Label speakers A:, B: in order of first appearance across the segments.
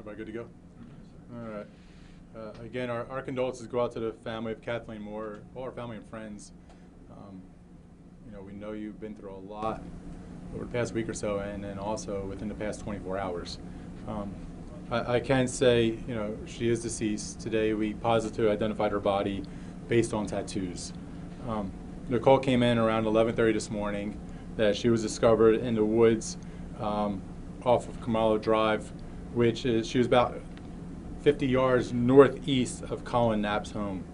A: Everybody good to go? All right. Again, our condolences go out to the family of Kathleen Moore, all our family and friends. We know you've been through a lot over the past week or so, and then also within the past 24 hours. I can say, she is deceased. Today we positively identified her body based on tattoos. The call came in around 11:30 this morning that she was discovered in the woods off of Kamalo Drive, which is, she was about 50 yards northeast of Colin Knapp's home.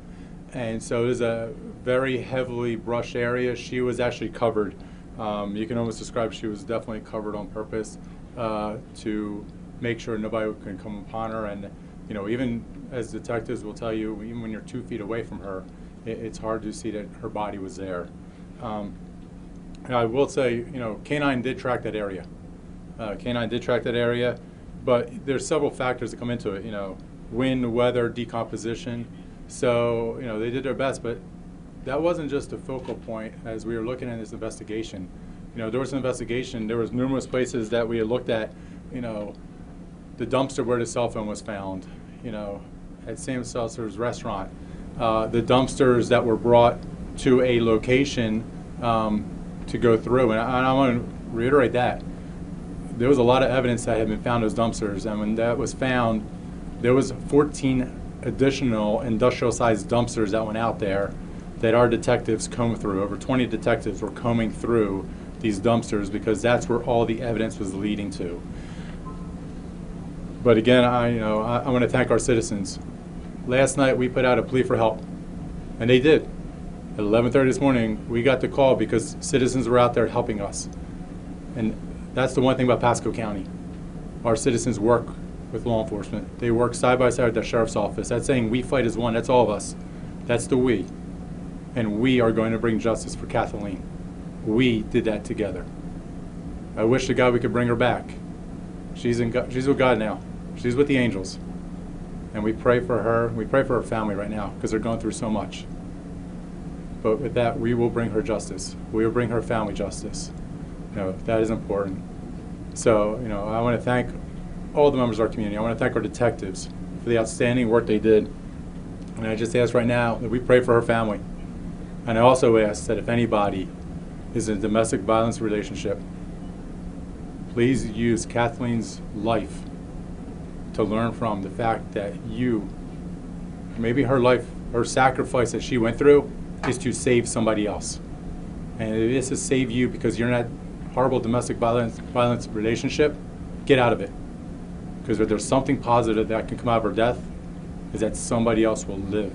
A: And so it is a very heavily brushed area. She was actually covered. You can almost describe she was definitely covered on purpose to make sure nobody can come upon her. And even as detectives will tell you, even when you're 2 feet away from her, it's hard to see that her body was there. I will say, K9 did track that area. K9 did track that area, but there's several factors that come into it. Wind, weather, decomposition. So, they did their best, but that wasn't just a focal point as we were looking at this investigation. There was an investigation, there was numerous places that we had looked at, the dumpster where the cell phone was found, at Sam Seltzer's restaurant, the dumpsters that were brought to a location to go through. And I want to reiterate that. There was a lot of evidence that had been found in those dumpsters, and when that was found, there was 14 additional industrial-sized dumpsters that went out there that our detectives combed through. Over 20 detectives were combing through these dumpsters because that's where all the evidence was leading to. But again, I want to thank our citizens. Last night we put out a plea for help, and they did. At 11:30 this morning, we got the call because citizens were out there helping us. And that's the one thing about Pasco County. Our citizens work with law enforcement. They work side by side with the sheriff's office. That's saying we fight as one. That's all of us. That's the we. And we are going to bring justice for Kathleen. We did that together. I wish to God we could bring her back. She's with God now. She's with the angels. And we pray for her. We pray for her family right now because they're going through so much. But with that, we will bring her justice. We will bring her family justice. That is important. So, I want to thank all the members of our community. I want to thank our detectives for the outstanding work they did. And I just ask right now that we pray for her family. And I also ask that if anybody is in a domestic violence relationship, please use Kathleen's life to learn from the fact that maybe her life, her sacrifice that she went through is to save somebody else. And if it is to save you because you're in that horrible domestic violence relationship, get out of it. Because if there's something positive that can come out of her death, is that somebody else will live.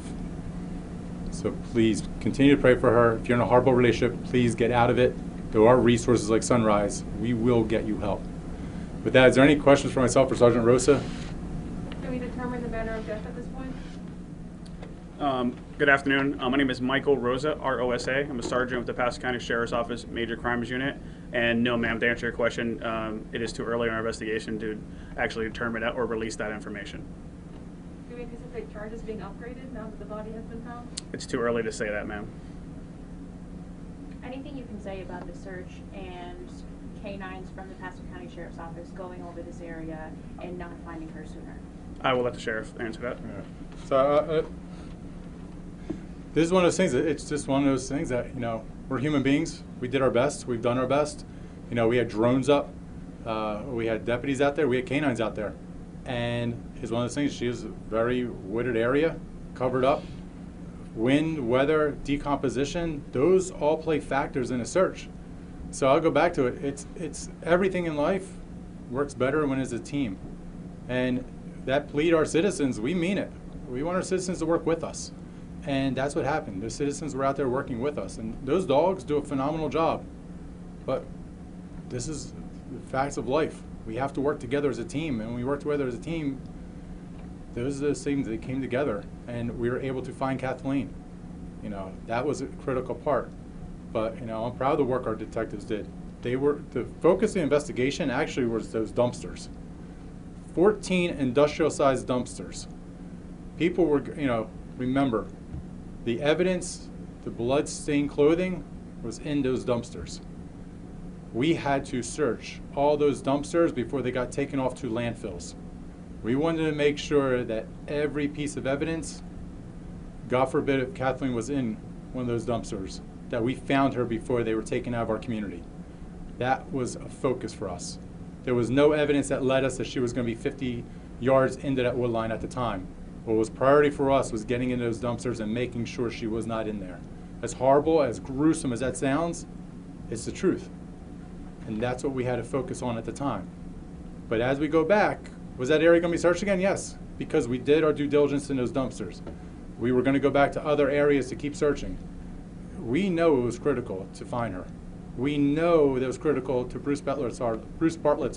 A: So please continue to pray for her. If you're in a horrible relationship, please get out of it. There are resources like Sunrise. We will get you help. With that, is there any questions for myself or Sergeant Rosa?
B: Can we determine the manner of death at this point?
C: Good afternoon. My name is Michael Rosa, R-O-S-A. I'm a sergeant with the Pasco County Sheriff's Office Major Crimes Unit. And no, ma'am, to answer your question, it is too early in our investigation to actually determine that or release that information.
B: Do we anticipate charges being upgraded now that the body has been found?
C: It's too early to say that, ma'am.
D: Anything you can say about the search and canines from the Pasco County Sheriff's Office going over this area and not finding her sooner?
C: I will let the sheriff answer that.
A: Yeah. So this is one of those things. It's just one of those things that we're human beings. We did our best. We've done our best. We had drones up. We had deputies out there. We had canines out there, and it's one of those things. She was a very wooded area, covered up. Wind, weather, decomposition, those all play factors in a search. So I'll go back to it. It's everything in life works better when it's a team. And that plea to our citizens, we mean it. We want our citizens to work with us. And that's what happened. The citizens were out there working with us. And those dogs do a phenomenal job. But this is the facts of life. We have to work together as a team. And when we work together as a team, those are those things that came together. And we were able to find Kathleen. That was a critical part. But, I'm proud of the work our detectives did. The focus of the investigation actually was those dumpsters. 14 industrial-sized dumpsters. People were, remember, the evidence, the blood-stained clothing was in those dumpsters. We had to search all those dumpsters before they got taken off to landfills. We wanted to make sure that every piece of evidence, God forbid if Kathleen was in one of those dumpsters, that we found her before they were taken out of our community. That was a focus for us. There was no evidence that led us that she was going to be 50 yards into that wood line at the time. What was priority for us was getting into those dumpsters and making sure she was not in there. As horrible, as gruesome as that sounds, it's the truth. And that's what we had to focus on at the time. But as we go back, was that area going to be searched again? Yes, because we did our due diligence in those dumpsters. We were going to go back to other areas to keep searching. We know it was critical to find her. We know that it was critical to Bruce Bartlett's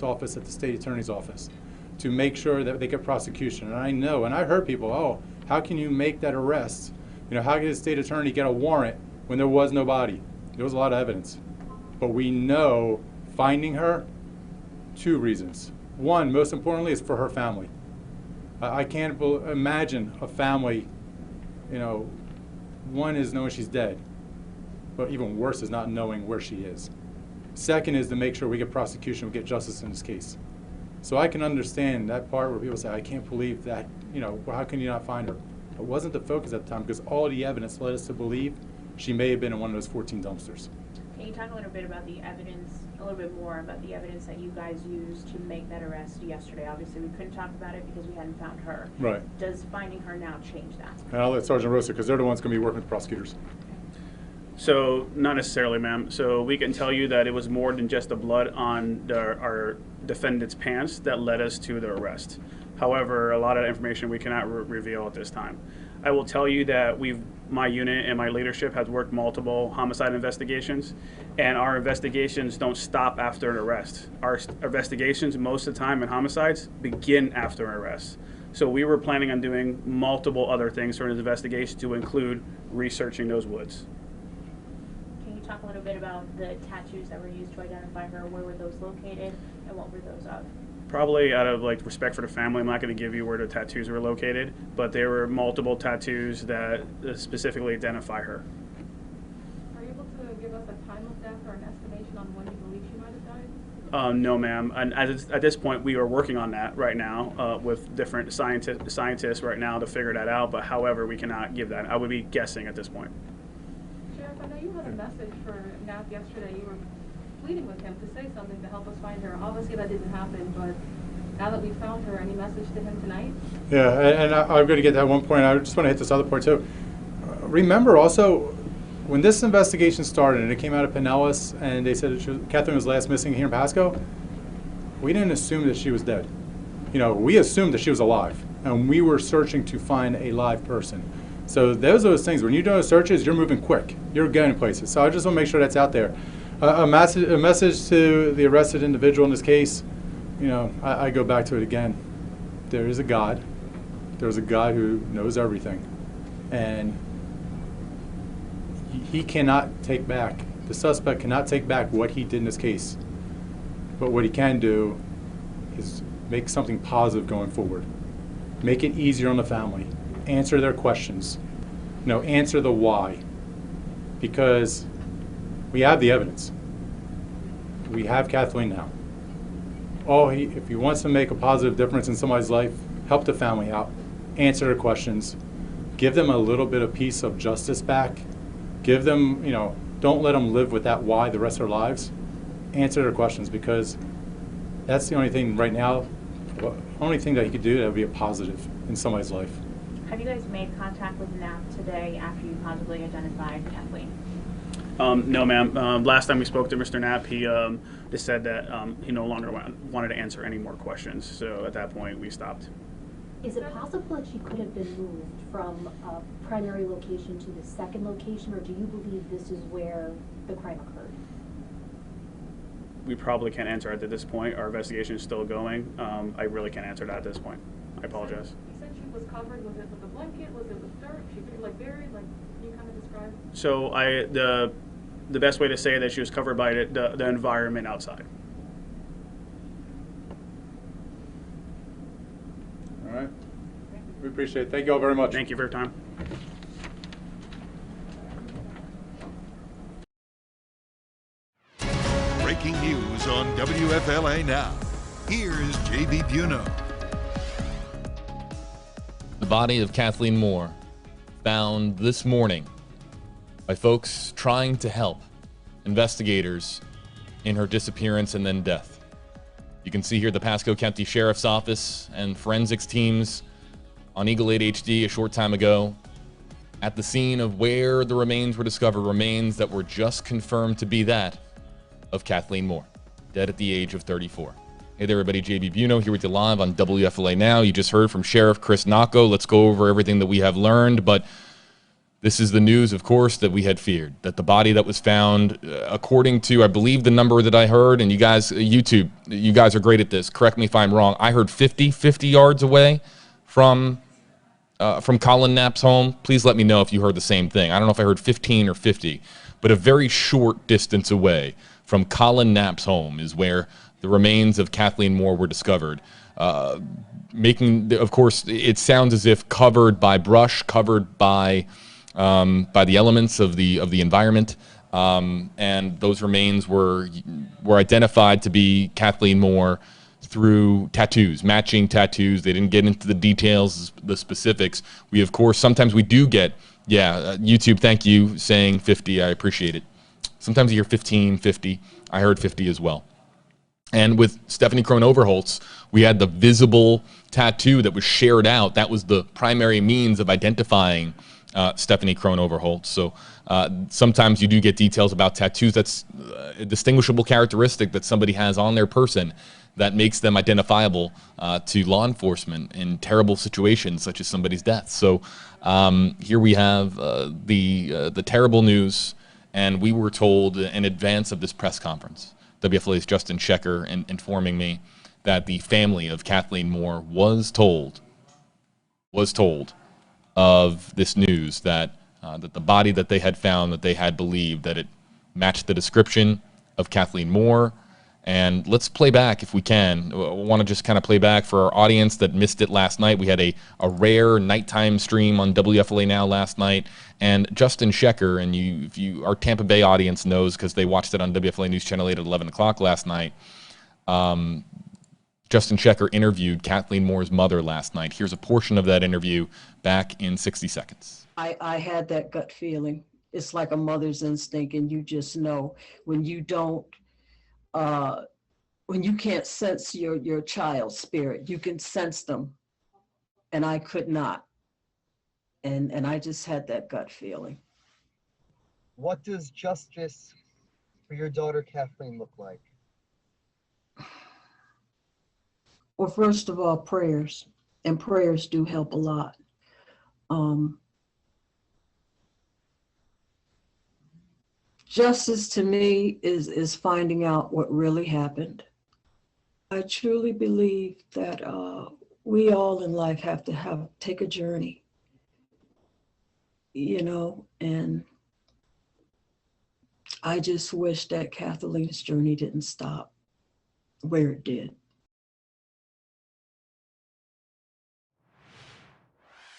A: office at the state attorney's office to make sure that they get prosecution. And I know, and I heard people, oh, how can you make that arrest? You know, how can the state attorney get a warrant when there was no body? There was a lot of evidence. But we know finding her, 2 reasons. One, most importantly, is for her family. I can't imagine a family, you know, one is knowing she's dead, but even worse is not knowing where she is. Second is to make sure we get prosecution, we get justice in this case. So I can understand that part where people say, I can't believe that, you know, well, how can you not find her? It wasn't the focus at the time because all the evidence led us to believe she may have been in one of those 14 dumpsters.
D: Can you talk a little bit about the evidence, a little bit more about the evidence that you guys used to make that arrest yesterday? Obviously, we couldn't talk about it because we hadn't found her.
A: Right.
D: Does finding her now change that?
A: And I'll let Sergeant Rosa, because they're the ones going to be working with prosecutors.
C: So not necessarily, ma'am. So we can tell you that it was more than just the blood on our defendant's pants that led us to the arrest. However, a lot of information we cannot reveal at this time. I will tell you that my unit and my leadership has worked multiple homicide investigations, and our investigations don't stop after an arrest. Our investigations, most of the time in homicides, begin after an arrest. So we were planning on doing multiple other things during this investigation to include researching those woods.
D: Can you talk a little bit about the tattoos that were used to identify her? Where were those located, and what were those of?
C: Probably out of like respect for the family, I'm not going to give you where the tattoos were located, but there were multiple tattoos that specifically identify her.
B: Are you able to give us a time of death or an estimation on when you believe she might have died?
C: No, ma'am. And at this point, we are working on that right now with different scientists right now to figure that out. But however, we cannot give that. I would be guessing at this point.
B: Sheriff, I know you had a message for Knapp yesterday. You were pleading with him to say something to help us find her. Obviously, that didn't happen, but now that we found her, any message to him tonight?
A: Yeah, and I'm going to get to that one point. I just want to hit this other point too. Remember also, when this investigation started and it came out of Pinellas and they said Kathleen was last missing here in Pasco, we didn't assume that she was dead. You know, we assumed that she was alive, and we were searching to find a live person. So those are those things. When you're doing searches, you're moving quick. You're going places. So I just want to make sure that's out there. A message to the arrested individual in this case, you know, I go back to it again. There is a God. There's a God who knows everything. And he cannot take back, the suspect cannot take back what he did in this case. But what he can do is make something positive going forward. Make it easier on the family. Answer their questions. You know, answer the why. Because we have the evidence. We have Kathleen now. If he wants to make a positive difference in somebody's life, help the family out. Answer their questions. Give them a little bit of piece of justice back. Give them, you know, don't let them live with that why the rest of their lives. Answer their questions, because that's the only thing right now, the only thing that you could do that would be a positive in somebody's life.
D: Have you guys made contact with Knapp today after you positively identified Kathleen?
C: No, ma'am. Last time we spoke to Mr. Knapp, he just said that he no longer wanted to answer any more questions. So at that point, we stopped.
E: Is it possible that she could have been moved from a primary location to the second location, or do you believe this is where the crime occurred?
C: We probably can't answer it at this point. Our investigation is still going. I really can't answer that at this point. I apologize.
B: You said she was covered. Was it with a blanket? Was it with dirt? She like buried? Like, can you kind of describe?
C: So the best way to say that she was covered by the environment outside.
A: All right. We appreciate it. Thank you all very much.
C: Thank you for your time.
F: Breaking news on WFLA now. Here's JB Buno. body of Kathleen Moore, found this morning by folks trying to help investigators in her disappearance and then death. You can see here the Pasco County Sheriff's Office and forensics teams on Eagle 8 HD a short time ago at the scene of where the remains were discovered, remains that were just confirmed to be that of Kathleen Moore, dead at the age of 34. Hey there, everybody. JB Buno here with you live on WFLA Now. You just heard from Sheriff Chris Nacco. Let's go over everything that we have learned, but this is the news, of course, that we had feared, that the body that was found, according to, I believe, the number that I heard, and you guys, YouTube, you guys are great at this. Correct me if I'm wrong. I heard 50 yards away from Colin Knapp's home. Please let me know if you heard the same thing. I don't know if I heard 15 or 50, but a very short distance away from Colin Knapp's home is where the remains of Kathleen Moore were discovered. Making, of course, it sounds as if covered by brush, covered by the elements of the environment, and those remains were identified to be Kathleen Moore through tattoos, matching tattoos. They didn't get into the details, the specifics. We, of course, sometimes we do get, YouTube, thank you, saying 50. I appreciate it. Sometimes you hear 15, 50. I heard 50 as well. And with Stephanie Crone Overholtz, we had the visible tattoo that was shared out. That was the primary means of identifying Stephanie Crone Overholtz. So sometimes you do get details about tattoos. That's a distinguishable characteristic that somebody has on their person that makes them identifiable to law enforcement in terrible situations such as somebody's death. So here we have the terrible news, and we were told in advance of this press conference, WFLA's Justin Shecker informing me that the family of Kathleen Moore was told of this news, that that the body that they had found, that they had believed that it matched the description of Kathleen Moore. And let's play back if we can. I want to just kind of play back for our audience that missed it last night. We had a rare nighttime stream on WFLA Now last night, and Justin Shecker, and our Tampa Bay audience knows because they watched it on WFLA News Channel 8 at 11 o'clock last night. Justin Shecker interviewed Kathleen Moore's mother last night. Here's a portion of that interview back in 60 seconds.
G: I had that gut feeling. It's like a mother's instinct, and you just know when you don't, when you can't sense your child's spirit, you can sense them, and I could not. And I just had that gut feeling.
H: What does justice for your daughter Kathleen look like?
G: Well, first of all, prayers, and prayers do help a lot. Justice to me is finding out what really happened. I truly believe that we all in life have to take a journey, and I just wish that Kathleen's journey didn't stop where it did.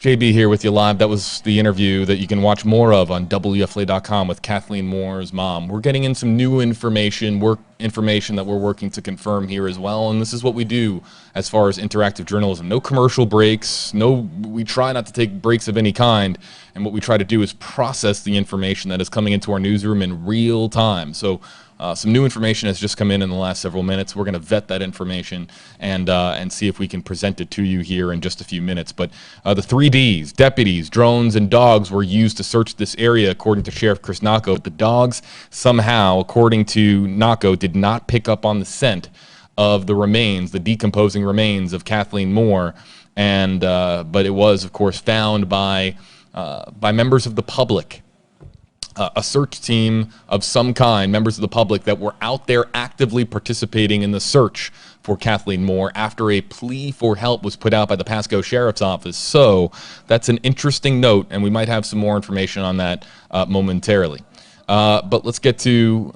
F: JB here with you live. That was the interview that you can watch more of on WFLA.com with Kathleen Moore's mom. We're getting in some new information, work information that we're working to confirm here as well, and this is what we do as far as interactive journalism. No commercial breaks. We try not to take breaks of any kind, and what we try to do is process the information that is coming into our newsroom in real time. So some new information has just come in the last several minutes. We're going to vet that information and see if we can present it to you here in just a few minutes. But the 3Ds, deputies, drones, and dogs were used to search this area, according to Sheriff Chris Nacco. But the dogs somehow, according to Nacco, did not pick up on the scent of the remains, the decomposing remains of Kathleen Moore. And but it was, of course, found by members of the public. A search team of some kind, members of the public that were out there actively participating in the search for Kathleen Moore after a plea for help was put out by the Pasco Sheriff's Office. So that's an interesting note, and we might have some more information on that momentarily. But let's get to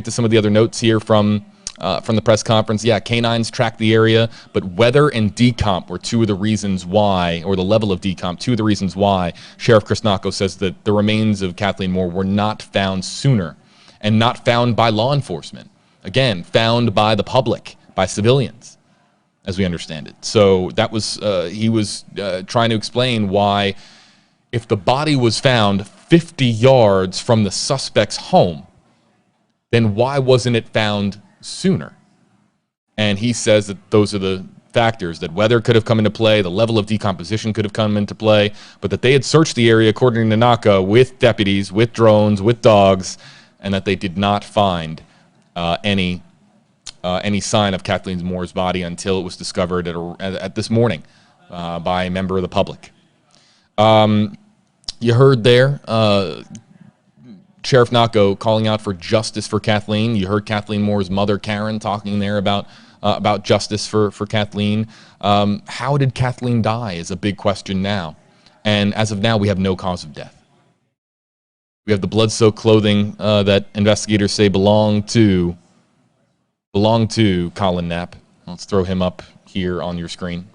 F: some of the other notes here from the press conference. Yeah, canines tracked the area, but weather and decomp were two of the reasons why, or the level of decomp, two of the reasons why Sheriff Chris Nacco says that the remains of Kathleen Moore were not found sooner, and not found by law enforcement. Again, found by the public, by civilians. as we understand it. So that was he was trying to explain why, if the body was found 50 yards from the suspect's home, then why wasn't it found sooner? And he says that those are the factors, that weather could have come into play, the level of decomposition could have come into play, but that they had searched the area, according to Naka, with deputies, with drones, with dogs, and that they did not find any sign of Kathleen Moore's body until it was discovered at this morning by a member of the public. You heard there Sheriff Nako calling out for justice for Kathleen. You heard Kathleen Moore's mother, Karen, talking there about justice for Kathleen. How did Kathleen die is a big question now. And as of now, we have no cause of death. We have the blood-soaked clothing that investigators say belonged to Colin Knapp. Let's throw him up here on your screen.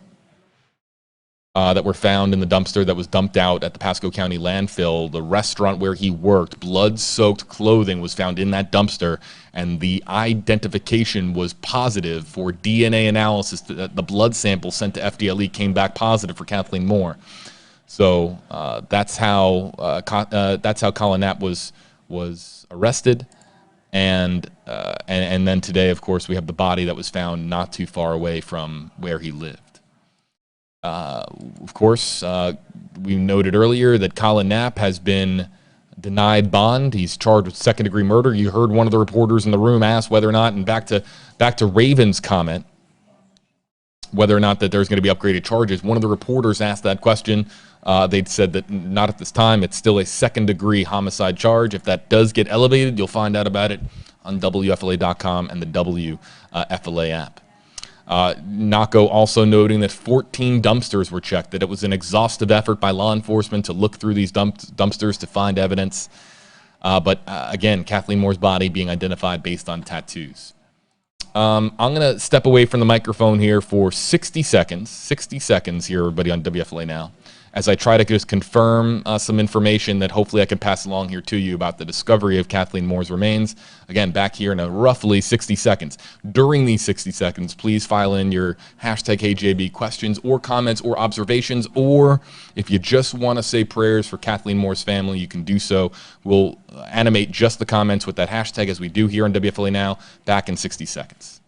F: That were found in the dumpster that was dumped out at the Pasco County landfill. The restaurant where he worked, blood-soaked clothing was found in that dumpster, and the identification was positive for DNA analysis. The blood sample sent to FDLE came back positive for Kathleen Moore. So that's how Colin Knapp was arrested, and then today, of course, we have the body that was found not too far away from where he lived. Of course, we noted earlier that Colin Knapp has been denied bond. He's charged with second-degree murder. You heard one of the reporters in the room ask whether or not, and back to Raven's comment, whether or not that there's going to be upgraded charges. One of the reporters asked that question. They'd said that not at this time. It's still a second-degree homicide charge. If that does get elevated, you'll find out about it on WFLA.com and the WFLA app. Nako also noting that 14 dumpsters were checked, that it was an exhaustive effort by law enforcement to look through these dumpsters to find evidence. But again, Kathleen Moore's body being identified based on tattoos. I'm going to step away from the microphone here for 60 seconds. 60 seconds here, everybody, on WFLA Now, as I try to just confirm some information that hopefully I can pass along here to you about the discovery of Kathleen Moore's remains. Again, back here in roughly 60 seconds. During these 60 seconds, please file in your hashtag HJB questions or comments or observations, or if you just want to say prayers for Kathleen Moore's family, you can do so. We'll animate just the comments with that hashtag as we do here on WFLA Now, back in 60 seconds.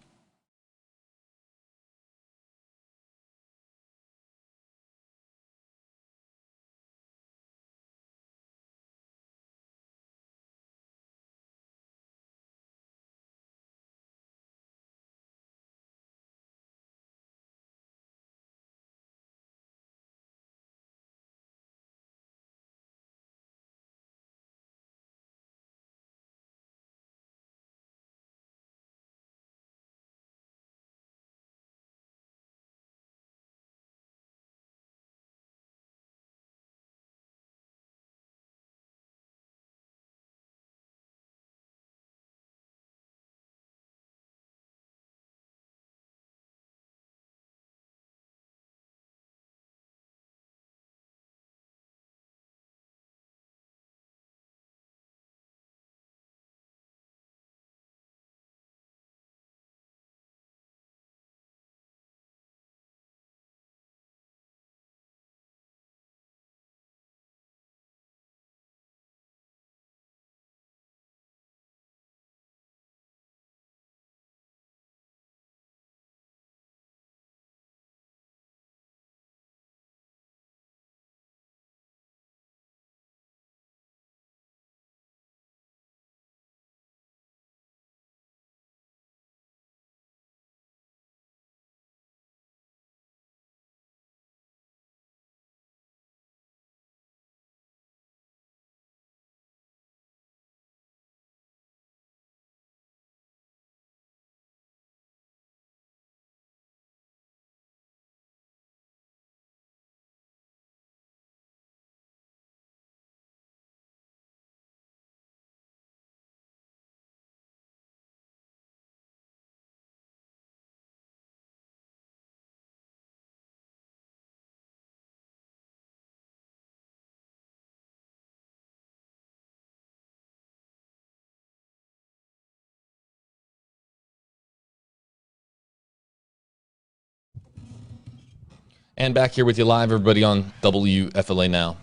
F: And back here with you live, everybody, on WFLA Now.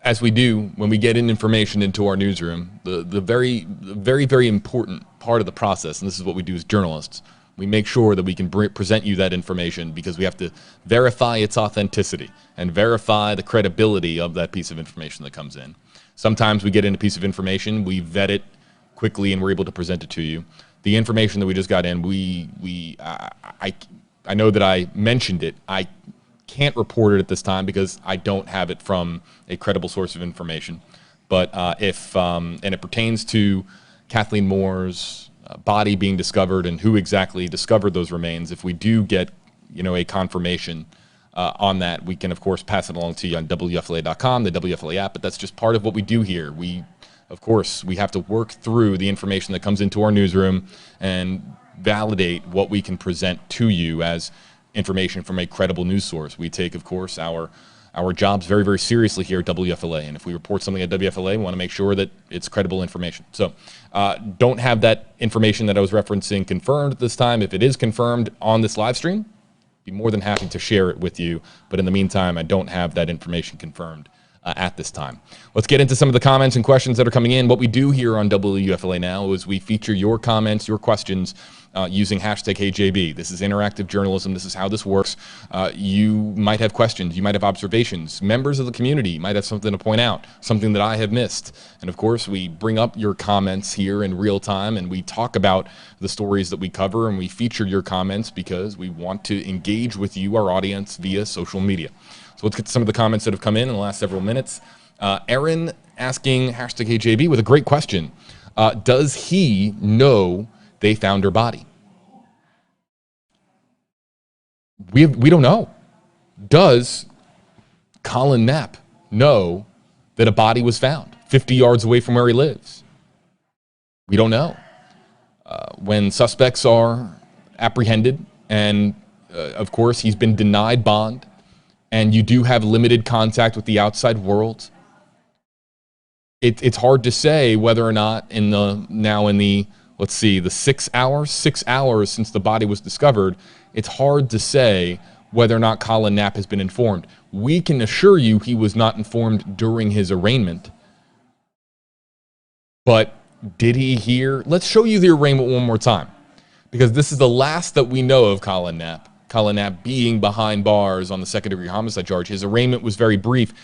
F: As we do when we get information into our newsroom, the very important part of the process, and this is what we do as journalists, we make sure that we can present you that information because we have to verify its authenticity and verify the credibility of that piece of information that comes in. Sometimes we get in a piece of information, we vet it quickly, and we're able to present it to you. The information that we just got in, I know that I mentioned it. I can't report it at this time because I don't have it from a credible source of information. But and it pertains to Kathleen Moore's body being discovered and who exactly discovered those remains. If we do get, a confirmation on that, we can of course pass it along to you on WFLA.com, the WFLA app. But that's just part of what we do here. Of course, we have to work through the information that comes into our newsroom and validate what we can present to you as information from a credible news source. We take, of course, our jobs very, very seriously here at WFLA. And if we report something at WFLA, we want to make sure that it's credible information. So don't have that information that I was referencing confirmed at this time. If it is confirmed on this live stream, I'd be more than happy to share it with you. But in the meantime, I don't have that information confirmed at this time. Let's get into some of the comments and questions that are coming in. What we do here on WFLA Now is we feature your comments, your questions using hashtag HeyJB. This is interactive journalism. This is how this works. You might have questions. You might have observations. Members of the community might have something to point out, something that I have missed. And of course, we bring up your comments here in real time and we talk about the stories that we cover and we feature your comments because we want to engage with you, our audience, via social media. So let's get to some of the comments that have come in the last several minutes. Aaron asking hashtag HeyJB with a great question. Does he know they found her body? We don't know. Does Colin Knapp know that a body was found 50 yards away from where he lives? We don't know. When suspects are apprehended and, of course, he's been denied bond, and you do have limited contact with the outside world, it's hard to say whether or not let's see, the 6 hours since the body was discovered, it's hard to say whether or not Colin Knapp has been informed. We can assure you he was not informed during his arraignment. But did he hear? Let's show you the arraignment one more time, because this is the last that we know of Colin Knapp. Colin Knapp being behind bars on the second-degree homicide charge. His arraignment was very brief.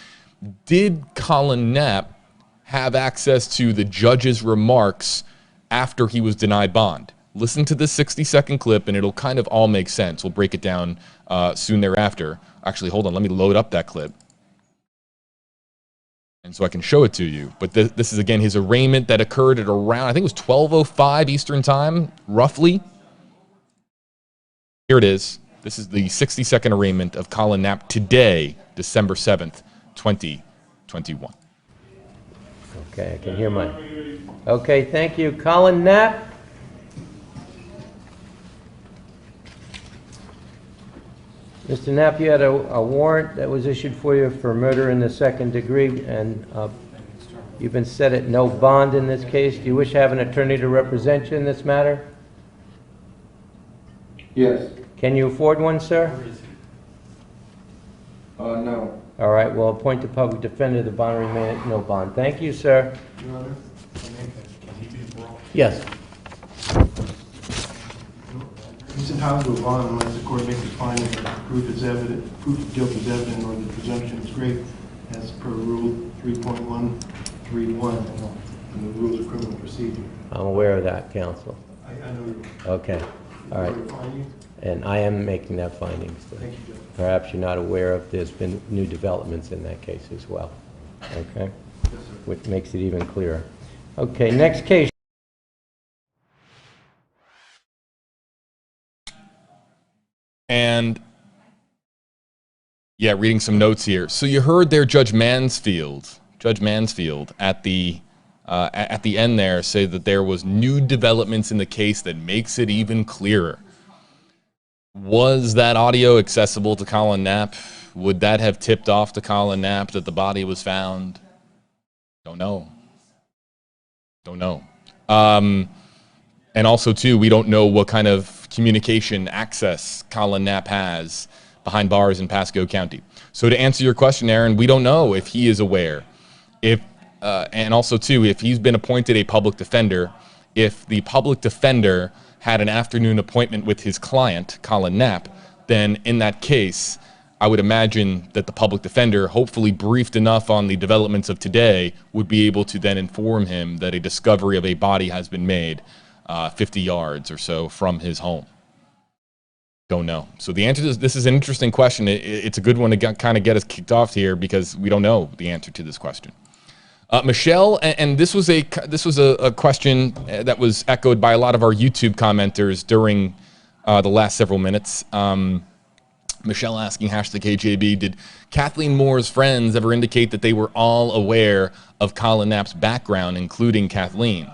F: Did Colin Knapp have access to the judge's remarks after he was denied bond? Listen to this 60-second clip, and it'll kind of all make sense. We'll break it down soon thereafter. Actually, hold on. Let me load up that clip, and so I can show it to you. But this is, again, his arraignment that occurred at around, I think it was 12:05 Eastern Time, roughly. Here it is. This is the 60-second arraignment of Colin Knapp today, December 7th, 2021.
I: Okay, I can hear mine. Okay, thank you. Colin Knapp. Mr. Knapp, you had a warrant that was issued for you for murder in the second degree, and you've been set at no bond in this case. Do you wish to have an attorney to represent you in this matter?
J: Yes.
I: Can you afford one, sir?
J: No.
I: All right, well, appoint the public defender. The bond remain at no bond. Thank you, sir.
J: Your Honor,
I: Yes.
J: he's entitled to a bond unless the court makes a finding that proof of guilt is evident or the presumption is great, as per Rule 3.131 in the Rules of Criminal Procedure.
I: I'm aware of that, counsel.
J: I know you.
I: Okay, all right. And I am making that finding. So
J: Thank you, Judge.
I: perhaps you're not aware of, there's been new developments in that case as well. Okay?
J: Yes, sir.
I: Which makes it even clearer. Okay, next case.
F: And yeah, reading some notes here. So you heard there Judge Mansfield at the end there say that there was new developments in the case that makes it even clearer. Was that audio accessible to Colin Knapp? Would that have tipped off to Colin Knapp that the body was found? Don't know. And also, too, we don't know what kind of communication access Colin Knapp has behind bars in Pasco County. So to answer your question, Aaron, we don't know if he is aware, if and also too, if he's been appointed a public defender, if the public defender had an afternoon appointment with his client, Colin Knapp, then in that case, I would imagine that the public defender, hopefully briefed enough on the developments of today, would be able to then inform him that a discovery of a body has been made 50 yards or so from his home. Don't know. So the answer to this is an interesting question. It's a good one to kind of get us kicked off here because we don't know the answer to this question. Michelle, and this was a question that was echoed by a lot of our YouTube commenters during the last several minutes. Michelle asking #KJB, did Kathleen Moore's friends ever indicate that they were all aware of Colin Knapp's background, including Kathleen?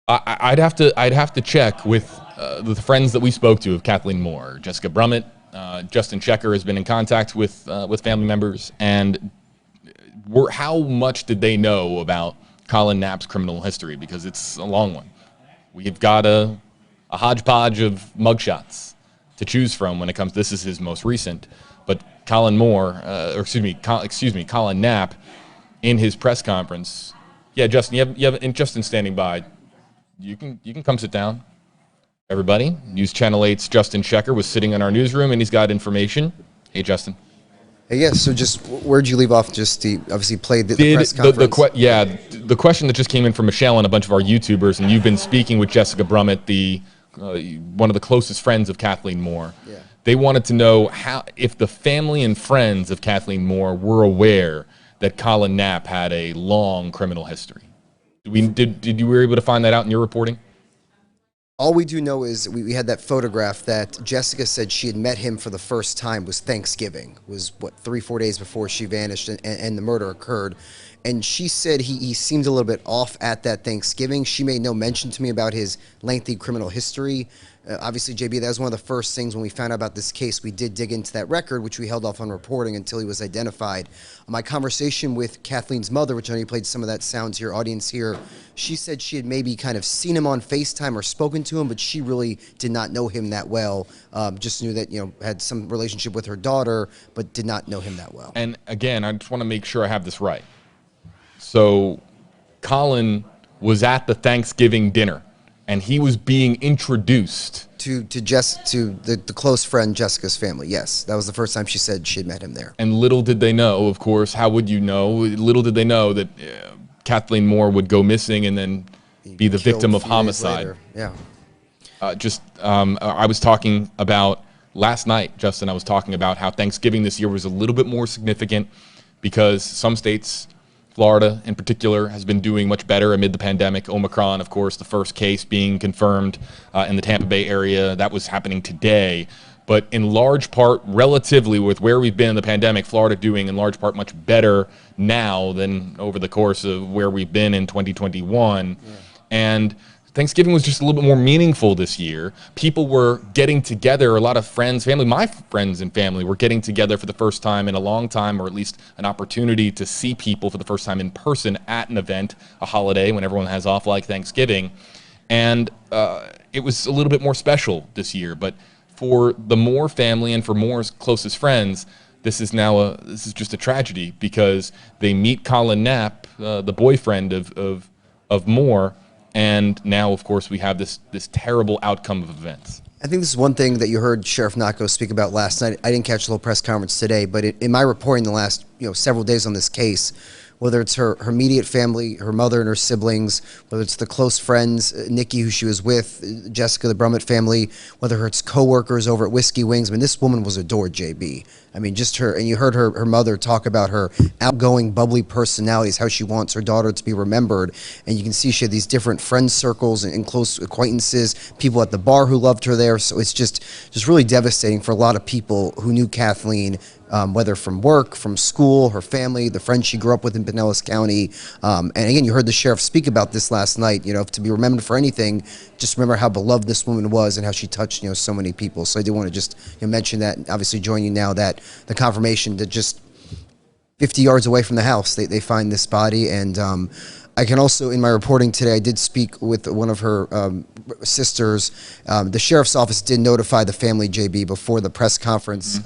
F: I'd have to check with the friends that we spoke to of Kathleen Moore. Jessica Brummett, Justin Checker has been in contact with family members, and how much did they know about Colin Knapp's criminal history? Because it's a long one. We've got a hodgepodge of mugshots to choose from when it comes. This is his most recent, but Colin Knapp, in his press conference. Yeah, Justin, you have Justin standing by. You can come sit down. Everybody, News Channel 8's Justin Checker was sitting in our newsroom, and he's got information. Hey, Justin.
K: Hey, yes. So, just where'd you leave off? Just the obviously played the press conference.
F: The question that just came in from Michelle and a bunch of our YouTubers, and you've been speaking with Jessica Brummett, one of the closest friends of Kathleen Moore. Yeah. They wanted to know if the family and friends of Kathleen Moore were aware that Colin Knapp had a long criminal history. Were you able to find that out in your reporting?
K: All we do know is we had that photograph that Jessica said she had met him for the first time was Thanksgiving, was 3-4 days before she vanished and the murder occurred. And she said he seemed a little bit off at that Thanksgiving. She made no mention to me about his lengthy criminal history. Obviously, JB, that was one of the first things when we found out about this case. We did dig into that record, which we held off on reporting until he was identified. My conversation with Kathleen's mother, which I know you played some of that sound to your audience here, she said she had maybe kind of seen him on FaceTime or spoken to him, but she really did not know him that well. Just knew that, had some relationship with her daughter, but did not know him that well.
F: And again, I just want to make sure I have this right. So Colin was at the Thanksgiving dinner, and he was being introduced
K: to the close friend Jessica's family. Yes, that was the first time she said she had met him there.
F: And little did they know, of course, how would you know? Little did they know that Kathleen Moore would go missing and then be the victim of homicide.
K: Yeah.
F: I was talking about last night, Justin. I was talking about how Thanksgiving this year was a little bit more significant because some states, Florida in particular, has been doing much better amid the pandemic. Omicron, of course, the first case being confirmed in the Tampa Bay area. That was happening today. But in large part, relatively with where we've been in the pandemic, Florida doing in large part much better now than over the course of where we've been in 2021. Yeah. And Thanksgiving was just a little bit more meaningful this year. People were getting together, a lot of friends, family, my friends and family were getting together for the first time in a long time, or at least an opportunity to see people for the first time in person at an event, a holiday when everyone has off like Thanksgiving. And it was a little bit more special this year. But for the Moore family and for Moore's closest friends, this is just a tragedy because they meet Colin Knapp, the boyfriend of Moore, and now, of course, we have this terrible outcome of events.
K: I think this is one thing that you heard Sheriff Nacco speak about last night. I didn't catch the whole press conference today, but in my reporting the last several days on this case, whether it's her immediate family, her mother and her siblings, whether it's the close friends, Nikki, who she was with, Jessica, the Brummett family, whether it's coworkers over at Whiskey Wings. I mean, this woman was adored, JB. I mean, just her, and you heard her mother talk about her outgoing, bubbly personalities, how she wants her daughter to be remembered. And you can see she had these different friend circles and close acquaintances, people at the bar who loved her there. So it's just really devastating for a lot of people who knew Kathleen, whether from work, from school, her family, the friends she grew up with in Pinellas County. And again, you heard the sheriff speak about this last night. To be remembered for anything, just remember how beloved this woman was and how she touched so many people. So I did want to just mention that, and obviously join you now that the confirmation that just 50 yards away from the house, they find this body. And I can also, in my reporting today, I did speak with one of her sisters. The sheriff's office did notify the family, JB, before the press conference.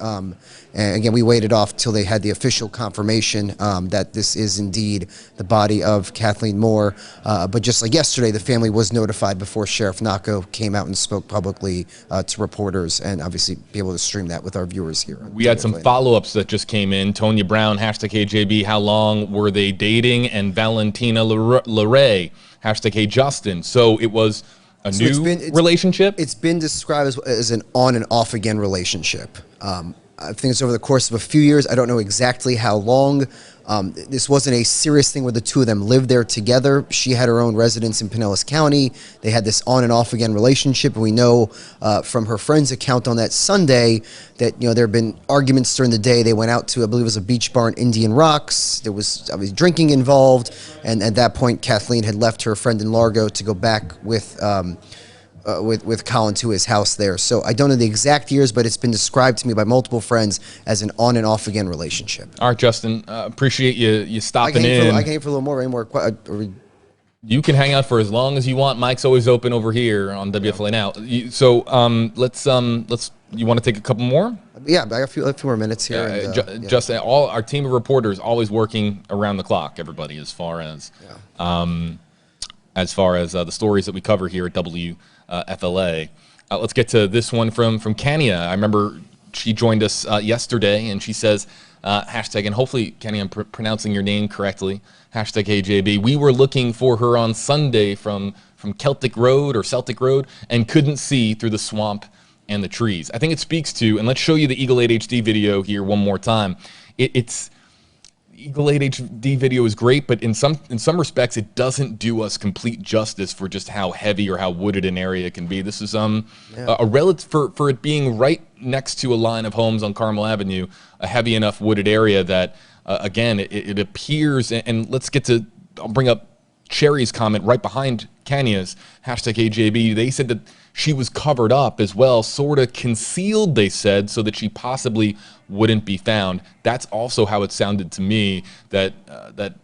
K: And again, we waited off till they had the official confirmation that this is indeed the body of Kathleen Moore. But just like yesterday, the family was notified before Sheriff Nacco came out and spoke publicly to reporters, and obviously be able to stream that with our viewers here.
F: We had some follow-ups that just came in. Tonya Brown, #HeyJB, how long were they dating? And Valentina LeRae, #HeyJustin. So it was a new relationship?
K: It's been described as an on and off again relationship. I think it's over the course of a few years. I don't know exactly how long. This wasn't a serious thing where the two of them lived there together. She had her own residence in Pinellas County. They had this on and off again relationship. And we know from her friend's account on that Sunday that, you know, there have been arguments during the day. They went out to, I believe it was a beach bar in Indian Rocks. There was obviously drinking involved. And at that point, Kathleen had left her friend in Largo to go back with Colin to his house there. So I don't know the exact years, but it's been described to me by multiple friends as an on and off again relationship.
F: All right, Justin, appreciate you stopping in.
K: I can hang for a little more.
F: You can hang out for as long as you want. Mike's always open over here on WFLA Now. So let's you want to take a couple more?
K: Yeah, I got a few more minutes here.
F: Justin, all our team of reporters always working around the clock. Everybody, as far as the stories that we cover here at WFLA. Let's get to this one from Kenya. I remember she joined us yesterday, and she says, hashtag, and hopefully, Kenny, I'm pronouncing your name correctly, #HeyJB. We were looking for her on Sunday from Celtic Road or Celtic Road and couldn't see through the swamp and the trees. I think it speaks to, and let's show you the Eagle 8 HD video here one more time. It's Eagle 8 HD video is great, but in some respects, it doesn't do us complete justice for just how heavy or how wooded an area can be. This is a relative for it being right next to a line of homes on Carmel Avenue, a heavy enough wooded area that again it appears. And let's get to. I'll bring up Cherry's comment right behind Kenya's #HeyJB. They said that she was covered up as well, sort of concealed, they said, so that she possibly wouldn't be found. That's also how it sounded to me, that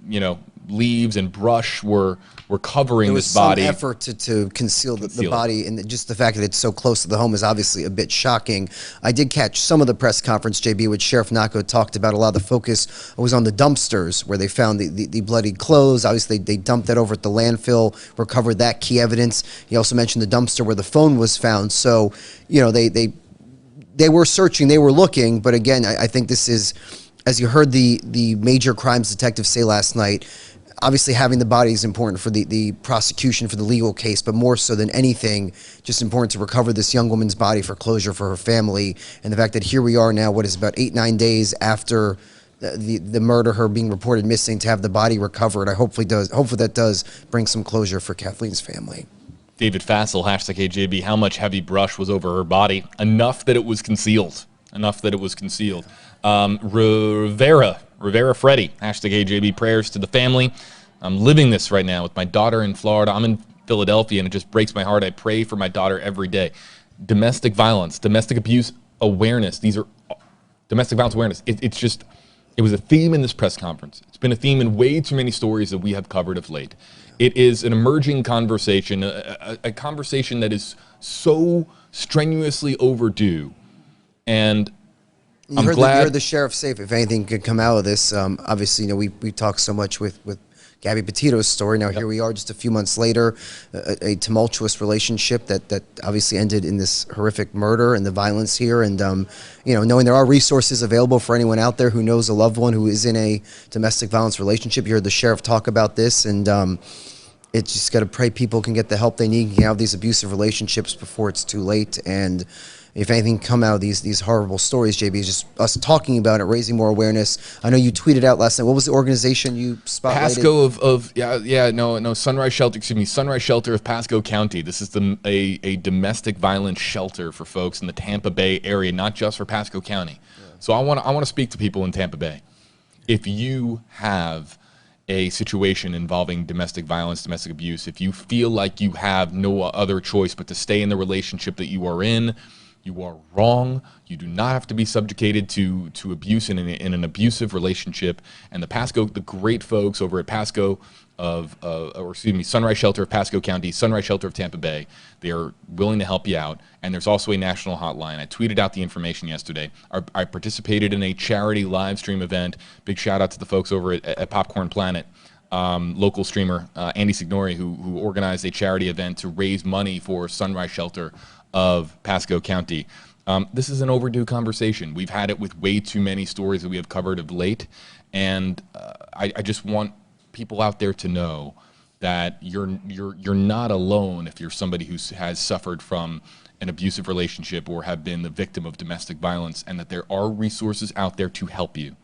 F: you know, leaves and brush were covering this body.
K: There was some effort to conceal the body, and just the fact that it's so close to the home is obviously a bit shocking. I did catch some of the press conference, JB, which Sheriff Nacco talked about. A lot of the focus was on the dumpsters where they found the bloodied clothes. Obviously, they dumped that over at the landfill, recovered that key evidence. He also mentioned the dumpster where the phone was found. So, you know, they were searching, they were looking, but again, I think this is, as you heard the major crimes detective say last night, obviously having the body is important for the prosecution, for the legal case, but more so than anything, just important to recover this young woman's body for closure for her family. And the fact that here we are now, what is about 8-9 days after the murder, her being reported missing, to have the body recovered, hopefully that does bring some closure for Kathleen's family.
F: David Fassel, #HeyJB, how much heavy brush was over her body? Enough that it was concealed. Rivera Freddy, #HeyJB, prayers to the family. I'm living this right now with my daughter in Florida. I'm in Philadelphia, and it just breaks my heart. I pray for my daughter every day. Domestic violence, domestic abuse awareness. These are domestic violence awareness. It was a theme in this press conference. It's been a theme in way too many stories that we have covered of late. It is an emerging conversation, a conversation that is so strenuously overdue. And I'm glad
K: you heard the sheriff say if anything could come out of this. Obviously, you know, we talked so much with Gabby Petito's story. Now here we are just a few months later, a tumultuous relationship that obviously ended in this horrific murder and the violence here. And, you know, knowing there are resources available for anyone out there who knows a loved one who is in a domestic violence relationship. You heard the sheriff talk about this, and it's just got to pray people can get the help they need, can have these abusive relationships before it's too late. And if anything come out of these horrible stories, JB, is just us talking about it, raising more awareness. I know you tweeted out last night. What was the organization you spotlighted?
F: Pasco Sunrise Shelter, Sunrise Shelter of Pasco County. This is a domestic violence shelter for folks in the Tampa Bay area, not just for Pasco County. Yeah. So I want to speak to people in Tampa Bay. If you have a situation involving domestic violence, domestic abuse, if you feel like you have no other choice but to stay in the relationship that you are in, You are wrong. You do not have to be subjugated to abuse in an abusive relationship. And the great folks over at Pasco Sunrise Shelter of Pasco County, Sunrise Shelter of Tampa Bay, they are willing to help you out. And there's also a national hotline. I tweeted out the information yesterday. I participated in a charity live stream event. Big shout out to the folks over at Popcorn Planet. Local streamer Andy Signori, who organized a charity event to raise money for Sunrise Shelter of Pasco County. This is an overdue conversation. We've had it with way too many stories that we have covered of late, and I just want people out there to know that you're not alone if you're somebody who has suffered from an abusive relationship or have been the victim of domestic violence, and that there are resources out there to help you.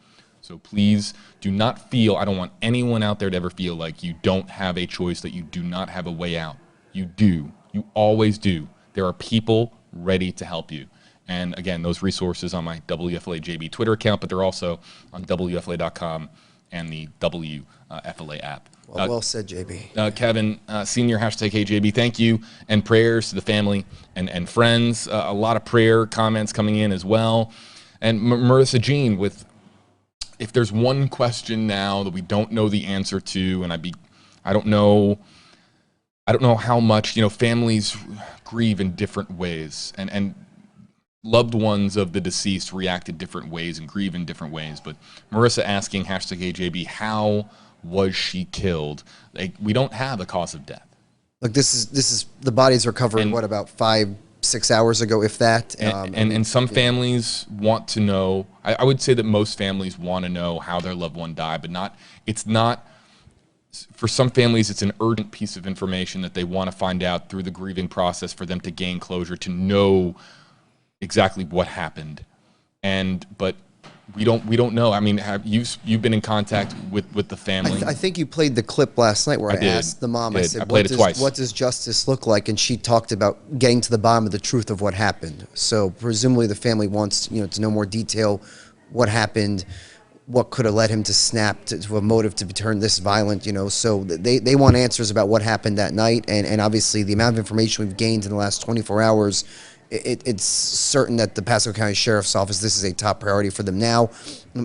F: So please do not feel, I don't want anyone out there to ever feel like you don't have a choice, that you do not have a way out. You do. You always do. There are people ready to help you. And again, those resources on my WFLA JB Twitter account, but they're also on WFLA.com and the WFLA app.
K: Well said, JB.
F: Kevin, Senior, #HeyJB, thank you, and prayers to the family and friends. A lot of prayer comments coming in as well. And Marissa Jean with, if there's one question now that we don't know the answer to, and I don't know how much, families grieve in different ways, and loved ones of the deceased react in different ways and grieve in different ways. But Marissa asking #HeyJB, how was she killed? We don't have a cause of death.
K: Look, this is the bodies recovered, about 5-6 hours ago, if that.
F: And some families want to know. I would say that most families want to know how their loved one died, but it's not. For some families, it's an urgent piece of information that they want to find out through the grieving process for them to gain closure, to know exactly what happened. But we don't know. I mean, you've been in contact with the family?
K: I think you played the clip last night where I asked the mom. I said,
F: I played it twice.
K: What does justice look like? And she talked about getting to the bottom of the truth of what happened. So presumably the family wants to know more detail, what happened, what could have led him to snap, to a motive to turn this violent. So they want answers about what happened that night, and obviously the amount of information we've gained in the last 24 hours. It's certain that the Pasco County Sheriff's Office, this is a top priority for them now.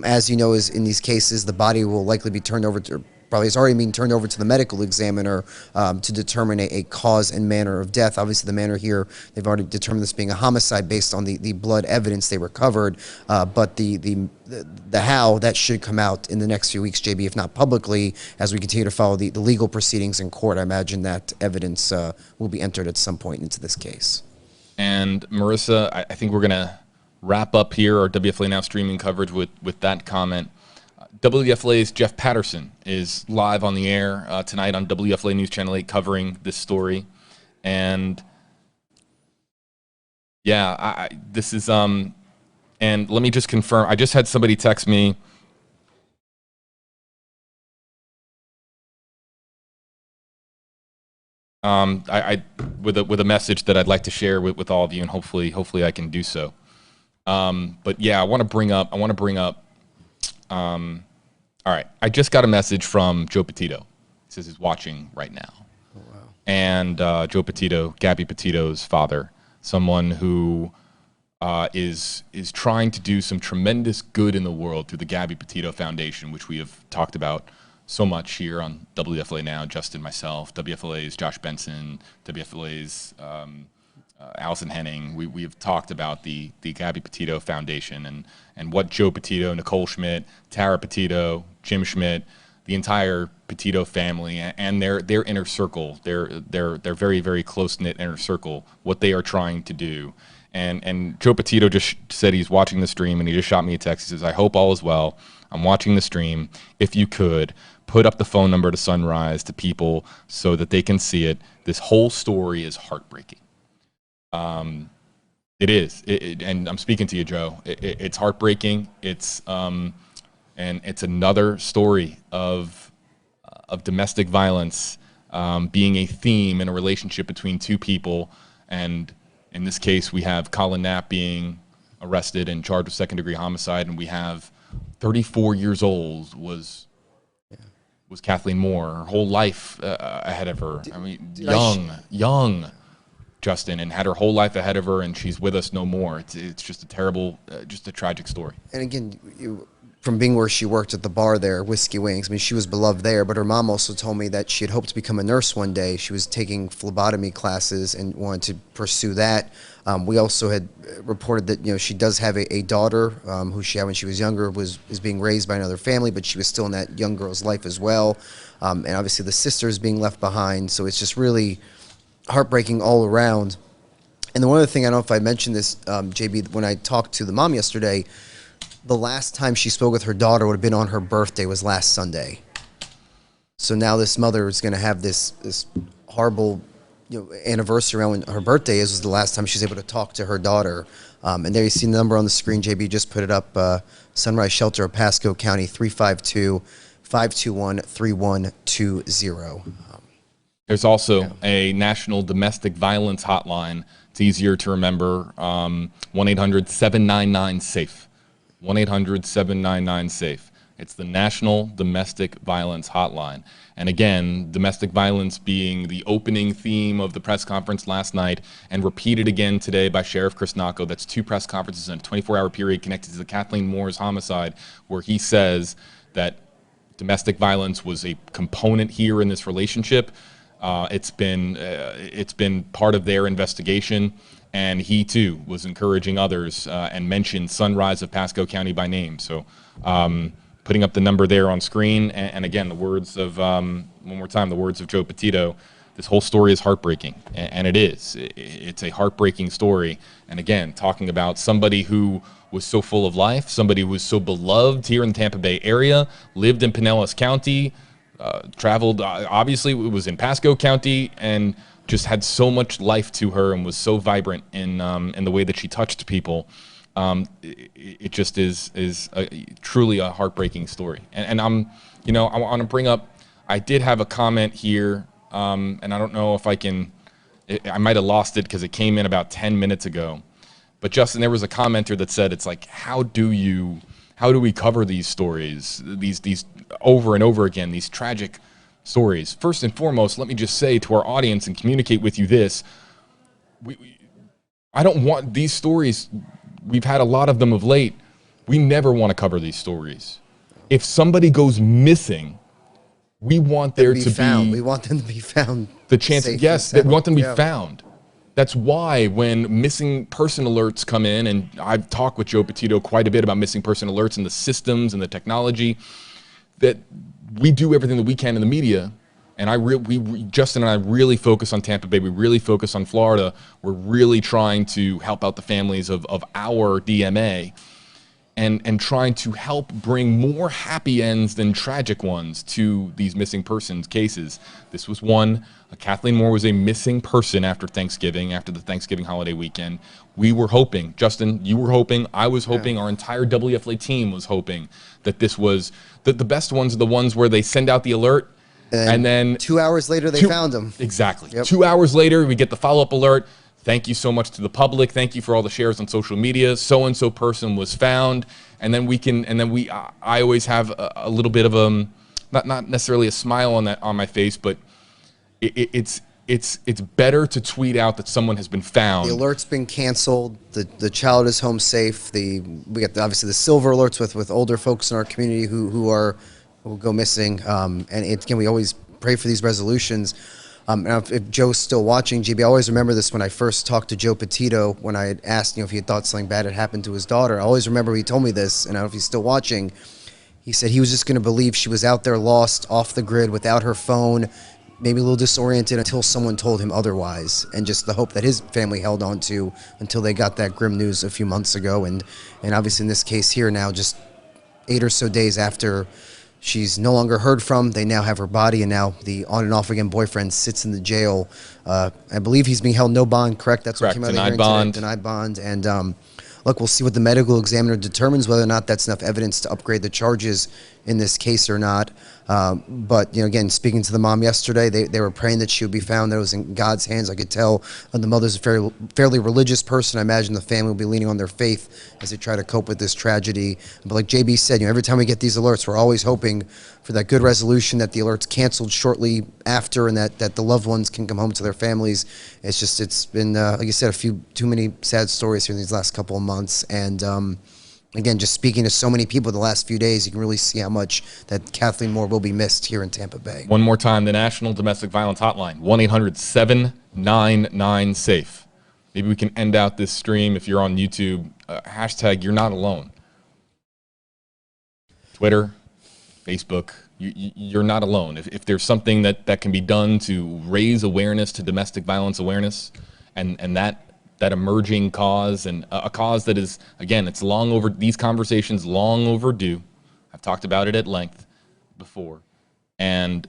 K: As you know, is in these cases, the body will likely be turned over to, probably is already being turned over to the medical examiner to determine a cause and manner of death. Obviously, the manner here, they've already determined this being a homicide based on the blood evidence they recovered. But the how, that should come out in the next few weeks, JB, if not publicly, as we continue to follow the legal proceedings in court. I imagine that evidence will be entered at some point into this case.
F: And Marissa, I think we're going to wrap up here our WFLA Now streaming coverage with that comment. WFLA's Jeff Patterson is live on the air tonight on WFLA News Channel 8 covering this story. And yeah, this is, and let me just confirm, I just had somebody text me. With a message that I'd like to share with all of you, and hopefully I can do so. But yeah, I want to bring up. All right, I just got a message from Joe Petito. He says he's watching right now. Oh, wow. And Joe Petito, Gabby Petito's father, someone who is trying to do some tremendous good in the world through the Gabby Petito Foundation, which we have talked about so much here on WFLA Now, Justin, myself, WFLA's Josh Benson, WFLA's Allison Henning. We have talked about the Gabby Petito Foundation and what Joe Petito, Nicole Schmidt, Tara Petito, Jim Schmidt, the entire Petito family and their inner circle, their very, very close-knit inner circle, what they are trying to do. And Joe Petito just said he's watching the stream, and he just shot me a text. He says, I hope all is well. I'm watching the stream. If you could, put up the phone number to Sunrise to people so that they can see it. This whole story is heartbreaking. It is. And I'm speaking to you, Joe. It's heartbreaking. It's and it's another story of domestic violence being a theme in a relationship between two people. And in this case, we have Colin Knapp being arrested and charged with second-degree homicide, and we have 34 years old was Kathleen Moore, her whole life ahead of her. I mean, young. Justin, and had her whole life ahead of her, and she's with us no more. It's just a terrible, just a tragic story.
K: And again, from being where she worked at the bar there, Whiskey Wings, I mean, she was beloved there, but her mom also told me that she had hoped to become a nurse one day. She was taking phlebotomy classes and wanted to pursue that. We also had reported that, you know, she does have a daughter who she had when she was younger, is being raised by another family, but she was still in that young girl's life as well. And obviously the sister is being left behind, so it's just really heartbreaking all around. And the one other thing, I don't know if I mentioned this, JB, when I talked to the mom yesterday, the last time she spoke with her daughter would have been on her birthday, was last Sunday. So now this mother is going to have this horrible, you know, anniversary around when her birthday is, was the last time she's able to talk to her daughter. And there you see the number on the screen. JB just put it up. Sunrise Shelter of Pasco County, 352-521-3120.
F: There's also a national domestic violence hotline. It's easier to remember. 1-800-799-SAFE. 1-800-799-SAFE. It's the National Domestic Violence Hotline. And again, domestic violence being the opening theme of the press conference last night and repeated again today by Sheriff Chris Nacco. That's 2 press conferences in a 24-hour period connected to the Kathleen Moore's homicide, where he says that domestic violence was a component here in this relationship. It's been part of their investigation. And he, too, was encouraging others and mentioned Sunrise of Pasco County by name. So putting up the number there on screen. And again, the words of, one more time, the words of Joe Petito. This whole story is heartbreaking. And it is. It's a heartbreaking story. And again, talking about somebody who was so full of life, somebody who was so beloved here in the Tampa Bay area, lived in Pinellas County, traveled, obviously, it was in Pasco County, and just had so much life to her and was so vibrant in the way that she touched people. It just is truly a heartbreaking story. And I'm, you know, I want to bring up, I did have a comment here, and I don't know if I can, I might have lost it because it came in about 10 minutes ago. But Justin, there was a commenter that said, it's like, how do we cover these stories, these over and over again, these tragic stories? First and foremost, let me just say to our audience and communicate with you this. I don't want these stories. We've had a lot of them of late. We never want to cover these stories. If somebody goes missing, we want there to be.
K: We want them to be found.
F: The chance, yes, we want them to be found. That's why when missing person alerts come in, and I've talked with Joe Petito quite a bit about missing person alerts and the systems and the technology, that we do everything that we can in the media, and Justin and I really focus on Tampa Bay. We really focus on Florida. We're really trying to help out the families of our DMA, and trying to help bring more happy ends than tragic ones to these missing persons cases. This was one. Kathleen Moore was a missing person after Thanksgiving, after the Thanksgiving holiday weekend. We were hoping, Justin, you were hoping, I was hoping, our entire WFLA team was hoping that this was, the best ones are the ones where they send out the alert, and then
K: 2 hours later they found him.
F: Exactly. Yep. 2 hours later, we get the follow-up alert. Thank you so much to the public. Thank you for all the shares on social media. So-and-so person was found. And then I always have a little bit of not necessarily a smile on my face, but it's better to tweet out that someone has been found.
K: The alert's been canceled. The child is home safe. We got obviously the silver alerts with older folks in our community who go missing. And again, we always pray for these resolutions. If Joe's still watching, GB, I always remember this when I first talked to Joe Petito, when I had asked, if he had thought something bad had happened to his daughter. I always remember he told me this, and I don't know if he's still watching. He said he was just going to believe she was out there lost, off the grid, without her phone, maybe a little disoriented, until someone told him otherwise, and just the hope that his family held on to until they got that grim news a few months ago. And obviously in this case here now, just 8 or so days after she's no longer heard from, they now have her body, and now the on and off again boyfriend sits in the jail. I believe he's being held no bond, correct? That's
F: correct.
K: What came out of the hearing today. Denied bond. And look, we'll see what the medical examiner determines, whether or not that's enough evidence to upgrade the charges in this case or not. But, you know, again, speaking to the mom yesterday, they were praying that she would be found, that it was in God's hands. I could tell the mother's a fairly religious person. I imagine the family will be leaning on their faith as they try to cope with this tragedy. But like JB said, you know, every time we get these alerts, we're always hoping for that good resolution, that the alert's canceled shortly after, and that the loved ones can come home to their families. It's been, like you said, a few too many sad stories here in these last couple of months. And again, just speaking to so many people the last few days, you can really see how much that Kathleen Moore will be missed here in Tampa Bay.
F: One more time, the National Domestic Violence Hotline, 1-800-799-SAFE. Maybe we can end out this stream if you're on YouTube. Hashtag you're not alone. Twitter, Facebook, you're not alone. If there's something that can be done to raise awareness to domestic violence awareness, and that emerging cause, and a cause that is, again, it's long over, these conversations long overdue. I've talked about it at length before. And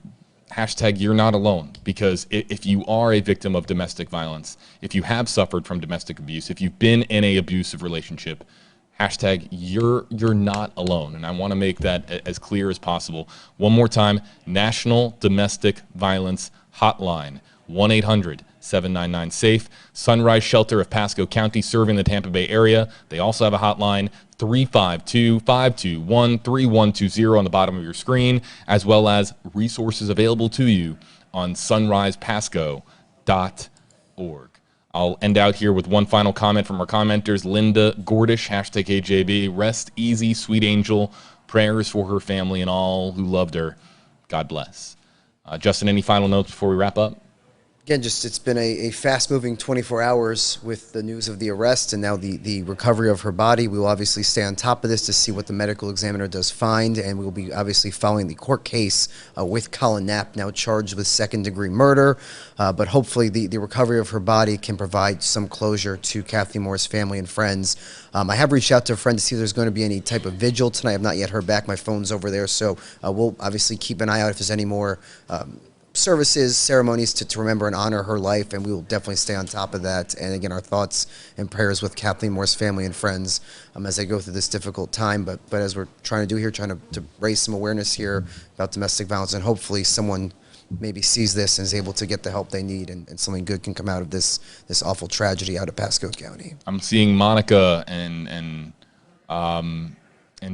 F: hashtag you're not alone, because if you are a victim of domestic violence, if you have suffered from domestic abuse, if you've been in a abusive relationship, hashtag you're not alone. And I want to make that as clear as possible. One more time, National Domestic Violence Hotline, 1-800-799-SAFE. Sunrise Shelter of Pasco County, serving the Tampa Bay area. They also have a hotline, 352-521-3120 on the bottom of your screen, as well as resources available to you on sunrisepasco.org. I'll end out here with one final comment from our commenters. Linda Gordish, hashtag AJB. Rest easy, sweet angel. Prayers for her family and all who loved her. God bless. Justin, any final notes before we wrap up?
K: Again, just it's been a fast-moving 24 hours with the news of the arrest and now the recovery of her body. We will obviously stay on top of this to see what the medical examiner does find, and we will be obviously following the court case with Colin Knapp, now charged with second-degree murder. But hopefully the recovery of her body can provide some closure to Kathleen Moore's family and friends. I have reached out to a friend to see if there's going to be any type of vigil tonight. I have not yet heard back. My phone's over there, so we'll obviously keep an eye out if there's any more services, ceremonies to remember and honor her life, and we will definitely stay on top of that. And again, our thoughts and prayers with Kathleen Moore's family and friends as they go through this difficult time. But as we're trying to do here, trying to raise some awareness here about domestic violence, and hopefully someone maybe sees this and is able to get the help they need, and something good can come out of this awful tragedy out of Pasco County.
F: I'm seeing Monica and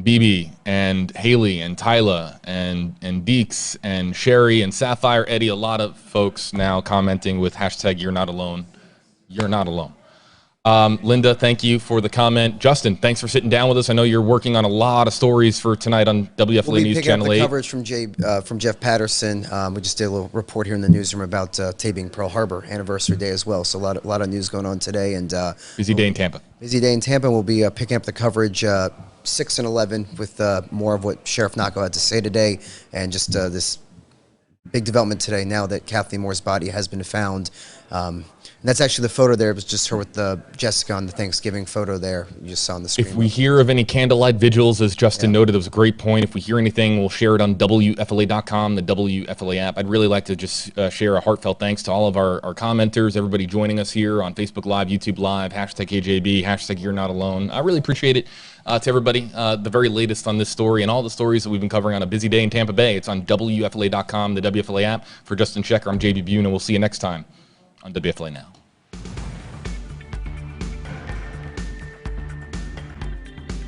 F: Bibi and Haley and Tyla and Deeks and Sherry and Sapphire Eddie, a lot of folks now commenting with hashtag you're not alone. You're not alone. Linda, thank you for the comment. Justin, thanks for sitting down with us. I know you're working on a lot of stories for tonight on WFLA News Channel 8.
K: We'll be picking up the coverage from Jeff Patterson. We just did a little report here in the newsroom about taping Pearl Harbor anniversary day as well. So a lot of news going on today. And
F: busy day in Tampa.
K: Busy day in Tampa. We'll be picking up the coverage 6 and 11 with more of what Sheriff Nacco had to say today, and just this big development today now that Kathleen Moore's body has been found. And that's actually the photo there. It was just her with Jessica on the Thanksgiving photo there. You just saw on the screen.
F: If we hear of any candlelight vigils, as Justin noted, it was a great point. If we hear anything, we'll share it on WFLA.com, the WFLA app. I'd really like to just share a heartfelt thanks to all of our commenters, everybody joining us here on Facebook Live, YouTube Live, hashtag AJB, hashtag you're not alone. I really appreciate it. To everybody, the very latest on this story and all the stories that we've been covering on a busy day in Tampa Bay. It's on WFLA.com, the WFLA app. For Justin Shecker, I'm JB Bune, and we'll see you next time on WFLA Now.